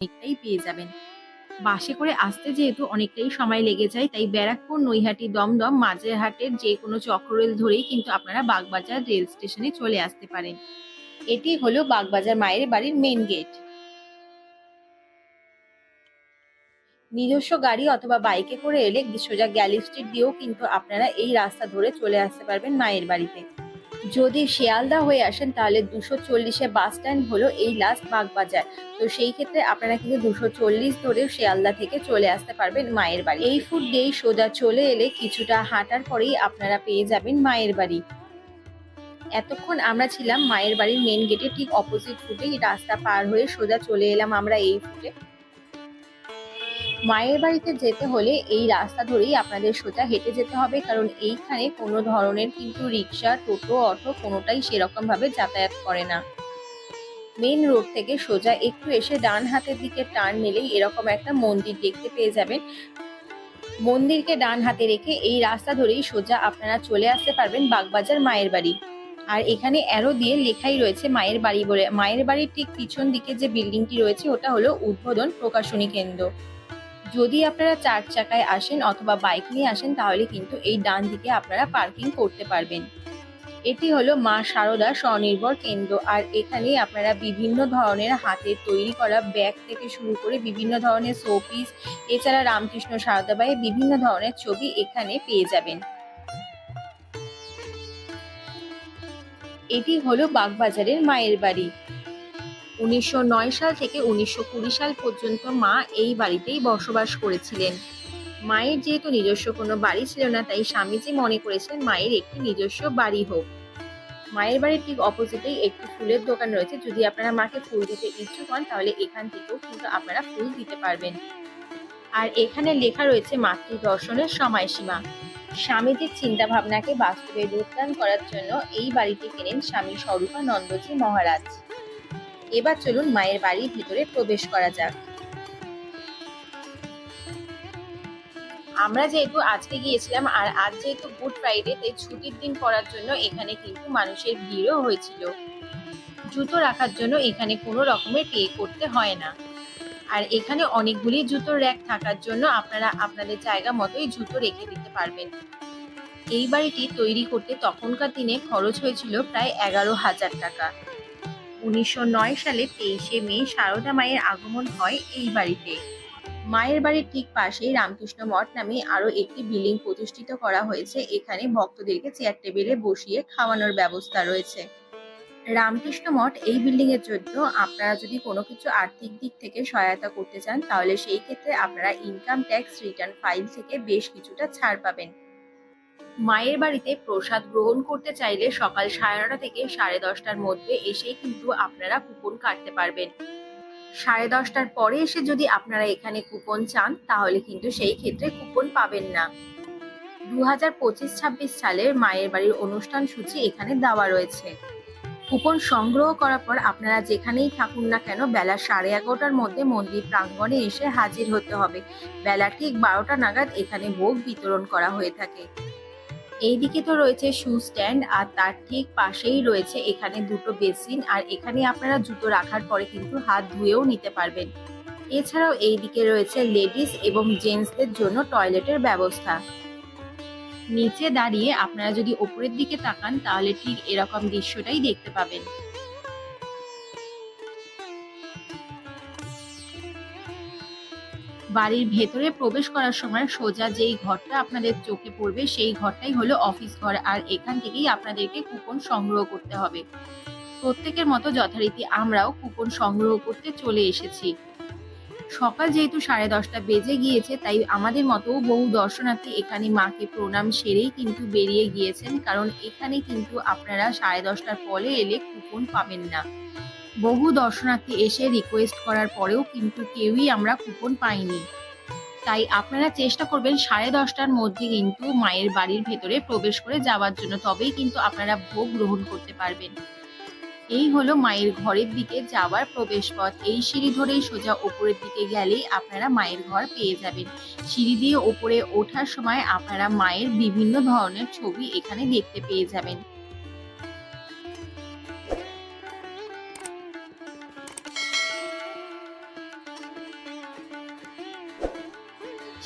অনেকটাই পেয়ে যাবেন। বাসে করে আসতে যেহেতু অনেকটাই সময় লেগে যায়, তাই ব্যারাকপুর, নৈহাটি, দমদম, মাঝেরহাটের যে কোনো চক্ররেল ধরেই কিন্তু আপনারা বাগবাজার রেল স্টেশনে চলে আসতে পারেন। এটি হলো বাগবাজার মায়ের বাড়ির মেন গেট। নিজস্ব গাড়ি অথবা বাইকে করে এলে সোজা গ্যালি স্ট্রিট দিয়েও কিন্তু আপনারা এই রাস্তা ধরে চলে আসতে পারবেন মায়ের বাড়িতে। যদি শিয়ালদা হয়ে আসেন তাহলে 240-এ বাস স্ট্যান্ড হলো এই লাস্ট বাগবাজার। তো সেই ক্ষেত্রে আপনারা কিন্তু 240 ধরে শিয়ালদা থেকে চলে আসতে পারবেন মায়ের বাড়ি। এই ফুট দিয়েই সোজা চলে এলে কিছুটা হাঁটার পরেই আপনারা পেয়ে যাবেন মায়ের বাড়ি। এতক্ষণ আমরা ছিলাম মায়ের বাড়ির মেন গেটে ঠিক অপোজিট ফুটেই, রাস্তা পার হয়ে সোজা চলে এলাম আমরা এই ফুটে। মায়ের বাড়িতে যেতে হলে এই রাস্তা ধরেই আপনাদের সোজা হেঁটে যেতে হবে, কারণ এইখানে কোনো ধরনের কিন্তু রিক্সা, টোটো, অটো কোনোটাই সেরকম ভাবে যাতায়াত করে না। মেন রোড থেকে সোজা একটু এসে ডান হাতের দিকে টার্ন নিলেই এরকম একটা মন্দির দেখতে পেয়ে যাবেন। মন্দিরকে ডান হাতে রেখে এই রাস্তা ধরেই সোজা আপনারা চলে আসতে পারবেন বাগবাজার মায়ের বাড়ি। আর এখানে অ্যারো দিয়ে লেখাই রয়েছে মায়ের বাড়ি বলে। মায়ের বাড়ির ঠিক পিছন দিকে যে বিল্ডিংটি রয়েছে ওটা হলো উদ্বোধন প্রকাশনী কেন্দ্র। যদি আপনারা 4 চাকায় আসেন অথবা বাইক নিয়ে আসেন তাহলে কিন্তু এই ডান দিকে আপনারা পার্কিং করতে পারবেন। এটি হলো মা শারদা স্বনির্ভর কেন্দ্র, আর এখানে আপনারা বিভিন্ন ধরনের হাতের তৈরি করা ব্যাগ থেকে শুরু করে বিভিন্ন ধরনের শোপিস, এছাড়া রামকৃষ্ণ সারদাবাইয়ের বিভিন্ন ধরনের ছবি এখানে পেয়ে যাবেন। এটি হলো বাগবাজারের মায়ের বাড়ি। 1909 সাল থেকে 1920 সাল পর্যন্ত মা এই বাড়িতেই বসবাস করেছিলেন। মায়ের যেহেতু নিজস্ব কোনো বাড়ি ছিল না, তাই স্বামীজি মনে করেছেন মায়ের একটি নিজস্ব বাড়ি হোক। মায়ের বাড়ির ঠিক অপোজিটেই একটি ফুলের দোকান রয়েছে। যদি আপনারা মাকে ফুল দিতে ইচ্ছুক হন তাহলে এখান থেকেও কিন্তু আপনারা ফুল দিতে পারবেন। আর এখানে লেখা রয়েছে মাতৃ দর্শনের সময়সীমা। স্বামীজির চিন্তা ভাবনাকে বাস্তবে রূপদান করার জন্য এই বাড়িটি কেনেন স্বামী স্বরূপানন্দজি মহারাজ। এবার চলুন মায়ের বাড়ির ভিতরে প্রবেশ করা যাক। আমরা যেহেতু আজকে গিয়েছিলাম আর আজ যেহেতু গুড ফ্রাইডে, তাই ছুটির দিন পড়ার জন্য এখানে কিন্তু মানুষের ভিড়ও হয়েছিল। জুতো রাখার জন্য এখানে কোনো রকমের পে করতে হয় না। আর এখানে অনেকগুলি জুতোর র্যাক থাকার জন্য আপনারা আপনাদের জায়গা মতোই জুতো রেখে দিতে পারবেন। এই বাড়িটি তৈরি করতে তখনকার দিনে খরচ হয়েছিল প্রায় 11,000 টাকা। 1909 সালে 23শে মে শারদা মায়ের আগমন হয় এই বাড়িতে। মায়ের বাড়ির ঠিক পাশেই রামকৃষ্ণ মঠ নামে আরো একটি বিল্ডিং প্রতিষ্ঠিত করা হয়েছে। এখানে ভক্তদেরকে চেয়ার টেবিলে বসিয়ে খাওয়ানোর ব্যবস্থা রয়েছে। রামকৃষ্ণ মঠ এই বিল্ডিং এর জন্য আপনারা যদি কোনো কিছু আর্থিক দিক থেকে সহায়তা করতে চান তাহলে সেই ক্ষেত্রে আপনারা ইনকাম ট্যাক্স রিটার্ন ফাইল থেকে বেশ কিছুটা ছাড় পাবেন। মায়ের বাড়িতে প্রসাদ গ্রহণ করতে চাইলে সকাল 9:30 থেকে 10:30টার মধ্যে এসেই কিন্তু আপনারা কুপন কাটতে পারবেন। 10:30টার পরে এসে যদি আপনারা এখানে কুপন চান তাহলে কিন্তু সেই ক্ষেত্রে কুপন পাবেন না। 2025-26 সালের মায়ের বাড়ির অনুষ্ঠান সূচি এখানে দেওয়া রয়েছে। কুপন সংগ্রহ করার পর আপনারা যেখানেই থাকুন না কেন বেলা 11:30টার মধ্যে মন্দির প্রাঙ্গণে এসে হাজির হতে হবে। বেলা ঠিক 12টা নাগাদ এখানে ভোগ বিতরণ করা হয়ে থাকে। এইদিকে তো রয়েছে শু স্ট্যান্ড, আর তার ঠিক পাশেই রয়েছে এখানে দুটো বেসিন, আর এখানে আপনারা জুতো রাখার পরে কিন্তু হাত ধুয়েও নিতে পারবেন। এছাড়াও এইদিকে রয়েছে লেডিস এবং জেন্টসদের জন্য টয়লেটের ব্যবস্থা। নিচে দাঁড়িয়ে আপনারা যদি ওপরের দিকে তাকান তাহলে ঠিক এরকম দৃশ্যটাই দেখতে পাবেন। বাড়ির ভেতরে প্রবেশ করার সময় সোজা যেই ঘরটা আপনাদের চোখে পড়বে সেই ঘরটাই হলো অফিস ঘর, আর এখান থেকেই আপনাদেরকে কুপন সংগ্রহ করতে হবে। প্রত্যেকের মতো যথারীতি আমরাও কুপন সংগ্রহ করতে চলে এসেছি। সকাল যেহেতু 10:30টা বেজে গিয়েছে, তাই আমাদের মতো বহু দর্শনার্থী এখানে মাকে প্রণাম সেরেই কিন্তু বেরিয়ে গিয়েছেন, কারণ এখানে কিন্তু আপনারা 10:30টার পরে এলে কুপন পাবেন না। বহু দর্শনার্থী এসে রিকোয়েস্ট করার পরেও কিন্তু কেউই আমরা কুপন পাইনি। তাই আপনারা চেষ্টা করবেন 10:30টার মধ্যে কিন্তু মায়ের বাড়ির ভেতরে প্রবেশ করে যাওয়ার জন্য, তবেই কিন্তু আপনারা ভোগ গ্রহণ করতে পারবেন। এই হলো মায়ের ঘরের দিকে যাওয়ার প্রবেশ পথ। এই সিঁড়ি ধরেই সোজা ওপরের দিকে গেলেই আপনারা মায়ের ঘর পেয়ে যাবেন। সিঁড়ি দিয়ে ওপরে ওঠার সময় আপনারা মায়ের বিভিন্ন ধরনের ছবি এখানে দেখতে পেয়ে যাবেন।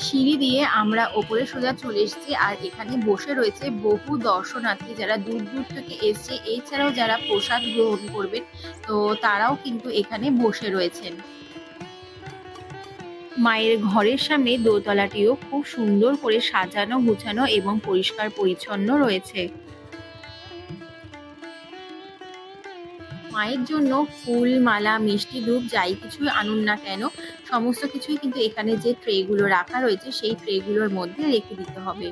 সিঁড়ি দিয়ে আমরা ওপরে সোজা চলে এসেছি, আর এখানে বসে রয়েছে বহু দর্শনার্থী যারা দূর দূর থেকে এসছে। এছাড়াও যারা প্রসাদ গ্রহণ করবেন, তো তারাও কিন্তু এখানে বসে রয়েছেন। মায়ের ঘরের সামনে দোতলাটিও খুব সুন্দর করে সাজানো গুছানো এবং পরিষ্কার পরিচ্ছন্ন রয়েছে। মায়ের জন্য ফুল, মালা, মিষ্টি, ধূপ যাই কিছুই আনুন না কেন, সমস্ত কিছুই কিন্তু এখানে যে ট্রেগুলো রাখা রয়েছে সেই ট্রেগুলোর মধ্যে রেখে দিতে হবে।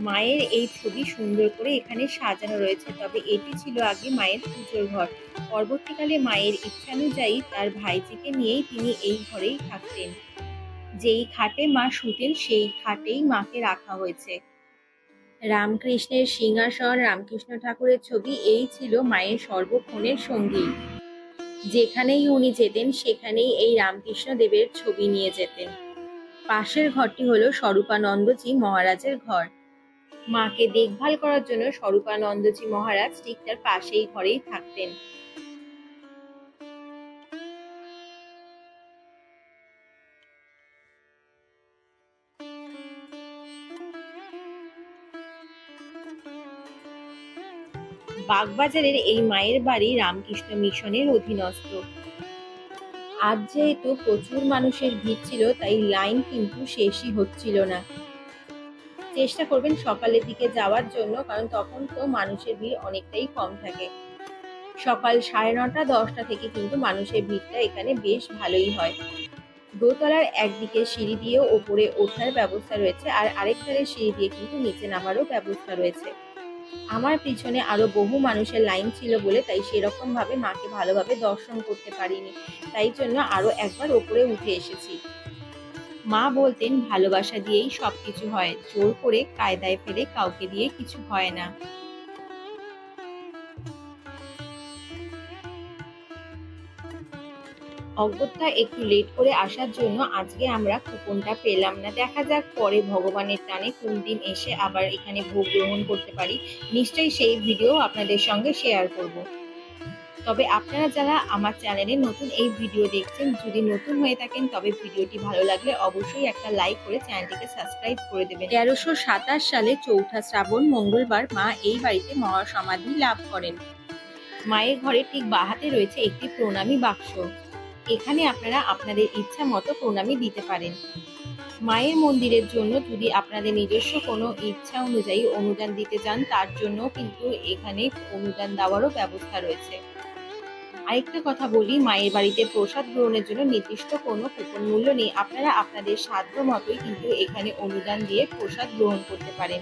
মায়ের এই ছবি সুন্দর করে এখানে সাজানো রয়েছে, তবে এটি ছিল আগে মায়ের পুজোর ঘর। পরবর্তীকালে মায়ের ইচ্ছানুযায়ী তার ভাইজিকে নিয়েই তিনি এই ঘরেই থাকতেন। যেই খাটে মা শুতেন সেই খাটেই মাকে রাখা হয়েছে। রামকৃষ্ণের সিংহাসন, রামকৃষ্ণ ঠাকুরের ছবি এই ছিল মায়ের সর্বক্ষণের সঙ্গী। যেখানেই উনি যেতেন সেখানেই এই রামকৃষ্ণ দেবের ছবি নিয়ে যেতেন। পাশের ঘরটি হলো স্বরূপানন্দজি মহারাজের ঘর। মাকে দেখভাল করার জন্য স্বরূপানন্দজি মহারাজ ঠিক তার পাশেই ঘরেই থাকতেন। বাগবাজারের এই মায়ের বাড়ি রামকৃষ্ণ মিশনের অধীনস্থ। আজ যেহেতু প্রচুর মানুষের ভিড় ছিল, তাই লাইন কিন্তু শেষই হচ্ছিল না। চেষ্টা করবেন সকালের দিকে যাওয়ার জন্য, কারণ তখন তো মানুষের ভিড় অনেকটাই কম থাকে। সকাল 9:30 10টা থেকে কিন্তু মানুষের ভিড়টা এখানে বেশ ভালোই হয়। দোতলার একদিকে সিঁড়ি দিয়ে ওপরে ওঠার ব্যবস্থা রয়েছে, আর আরেক ধারে সিঁড়ি দিয়ে কিন্তু নিচে নামারও ব্যবস্থা রয়েছে। আমার পিছনে আরো বহু মানুষের লাইন ছিল বলে তাই সেরকম ভাবে মাকে ভালোভাবে দর্শন করতে পারিনি, তাই জন্য আরো একবার ওপরে উঠে এসেছি। মা বলতেন ভালোবাসা দিয়েই সবকিছু হয়, জোর করে কায়দায় ফেলে কাউকে দিয়ে কিছু হয় না। অগত্যা একটু লেট করে আসার জন্য আজকে আমরা কুপনটা পেলাম না। দেখা যাক পরে ভগবানের টানে কোন দিন এসে আবার এখানে ভোগ গ্রহণ করতে পারি। নিশ্চয়ই সেই ভিডিও আপনাদের সঙ্গে শেয়ার করব। তবে আপনারা যারা আমার চ্যানেলে নতুন এই ভিডিও দেখছেন, যদি নতুন হয়ে থাকেন তবে ভিডিওটি ভালো লাগলে অবশ্যই একটা লাইক করে চ্যানেলটিকে সাবস্ক্রাইব করে দেবেন। 1327 সালে 4ঠা শ্রাবণ মঙ্গলবার মা এই বাড়িতে মহাসমাধি লাভ করেন। মায়ের ঘরে ঠিক বাহাতে রয়েছে একটি প্রণামী বাক্স। এখানে আপনারা আপনাদের ইচ্ছা মতো প্রণামী দিতে পারেন। মায়ের মন্দিরের জন্য যদি আপনাদের নিজস্ব কোনো ইচ্ছা অনুযায়ী অনুদান দিতে চান, তার জন্য কিন্তু এখানে অনুদান দেওয়ারও ব্যবস্থা রয়েছে। আরেকটা কথা বলি, মায়ের বাড়িতে প্রসাদ গ্রহণের জন্য নির্দিষ্ট কোনো কুপন মূল্য নেই। আপনারা আপনাদের সাধ্য মতোই কিন্তু এখানে অনুদান দিয়ে প্রসাদ গ্রহণ করতে পারেন।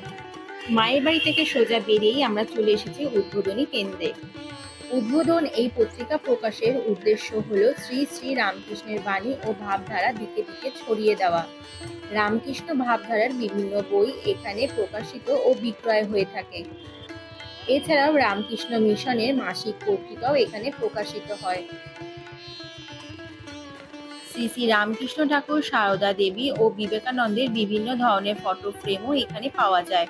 মায়ের বাড়ি থেকে সোজা বেরিয়েই আমরা চলে এসেছি উদ্বোধনী কেন্দ্রে। উদ্বোধন এই পত্রিকা প্রকাশের উদ্দেশ্য হলো শ্রী শ্রী রামকৃষ্ণের বাণী ও ভাবধারা দিকে দিকে ছড়িয়ে দেওয়া। রামকৃষ্ণ ভাবধারার বিভিন্ন বই এখানে প্রকাশিত ও বিক্রয় হয়ে থাকে। এছাড়াও রামকৃষ্ণ মিশনের মাসিক পত্রিকাও এখানে প্রকাশিত হয়। শ্রী শ্রী রামকৃষ্ণ ঠাকুর, সারদা দেবী ও বিবেকানন্দের বিভিন্ন ধরনের ফটো ফ্রেমও এখানে পাওয়া যায়।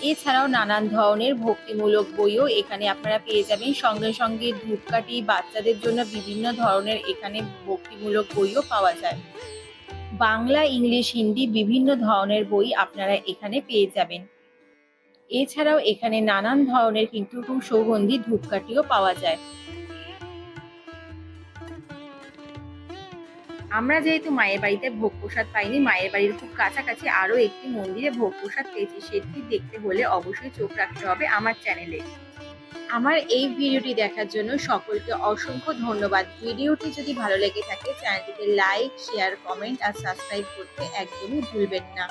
এছাড়াও নানান ধরনের ভক্তিমূলক বইও এখানে আপনারা পেয়ে যাবেন। সঙ্গে সঙ্গে ধূপকাঠি, বাচ্চাদের জন্য বিভিন্ন ধরনের এখানে ভক্তিমূলক বইও পাওয়া যায়। বাংলা, ইংলিশ, হিন্দি বিভিন্ন ধরনের বই আপনারা এখানে পেয়ে যাবেন। এছাড়াও এখানে নানান ধরনের কিন্তু সুগন্ধি ধূপকাঠিও পাওয়া যায়। আমরা যেহেতু মায়ের বাড়িতে ভোগ প্রসাদ পাইনি, মায়ের বাড়ির খুব কাছাকাছি আরো একটি মন্দিরে ভোগ প্রসাদ পেয়েছি। সেটি দেখতে হলে অবশ্যই চোখ রাখতে হবে আমার চ্যানেলে। আমার এই ভিডিওটি দেখার জন্য সকলকে অসংখ্য ধন্যবাদ। ভিডিওটি যদি ভালো লেগে থাকে চ্যানেলটিকে লাইক, শেয়ার, কমেন্ট আর সাবস্ক্রাইব করতে একদমই ভুলবেন না।